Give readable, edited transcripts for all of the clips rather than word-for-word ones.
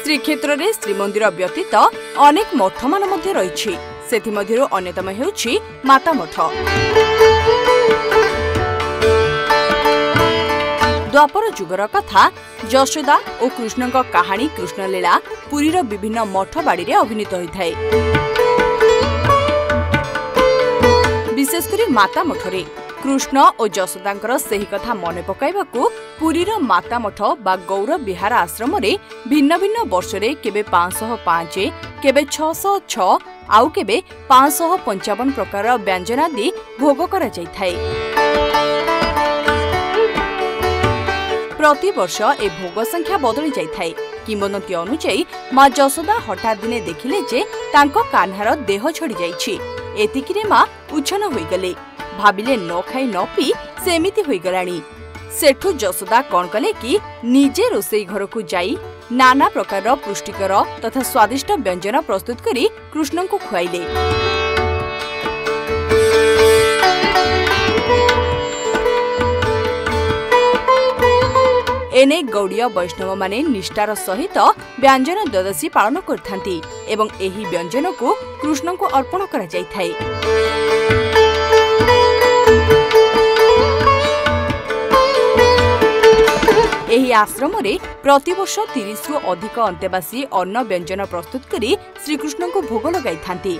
श्रीक्षेत्र में श्रीमंदिर व्यतीत अनेक मठ मान रही अन्यतम हेउछि माता मठ। द्वापर जुगर कथा यशोदा और कृष्ण कहानी कृष्णलीला पुरीर विभिन्न मठ बाड़ी अभिनीत होता है। विशेषकर माता मठरे कृष्ण और यशोदांकर सही कथा मन पकाइबाकू पुरीर माता मठ बा गौरव विहार आश्रम रे भिन्न भिन्न वर्ष रे केबे 505 केबे 606 आउ केबे 555 प्रकार व्यंजनादि भोग करा जाय थाए। प्रति वर्ष ए भोग संख्या बदली जाय थाए। किंवदंती अनुसायी मां यशोदा हठात दिने देखिले जे तांको कान्हार देह छड़ी जाइछि। एतिकिरे मां उछन होई गले। भाबिले न खाई न पी सेमिति होई गलानी। सेठू यशोदा कौन कले कि निजे रोसई घर को जाई नाना प्रकार पुष्टिकर तथा स्वादिष्ट व्यंजन प्रस्तुत करी कृष्ण को खुआइले। एने गौड़ीय वैष्णव माने निष्ठार सहित व्यंजन द्वादशी पालन करथांती एवं एही व्यंजन को कृष्ण को अर्पण करा जाय थाए। एही आश्रम रे प्रतिवर्ष 30 रु अधिक अंतेवासी अन्न व्यंजन प्रस्तुत करी श्रीकृष्ण को भोग लगाई थांती।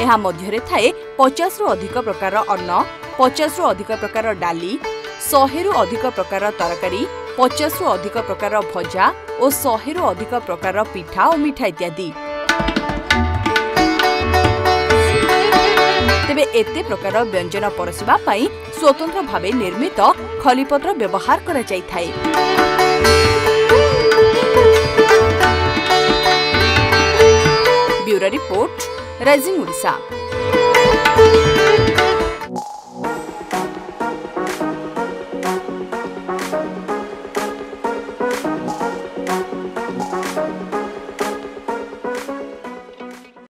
एहा मध्यरे थाए 50 रु अधिक प्रकार अन्न, 50 रु अधिक प्रकार डाली, 100 रु अधिक प्रकार तरकारी, 50 रु अधिक प्रकार भजा और 100 रु अधिक प्रकार पिठा और मिठा इत्यादि। तेबे एते प्रकार व्यंजन परसिबा पई स्वतंत्र भावे निर्मित खलीपत्र व्यवहार करा जाय थाए। Bureau report, rising Odisha.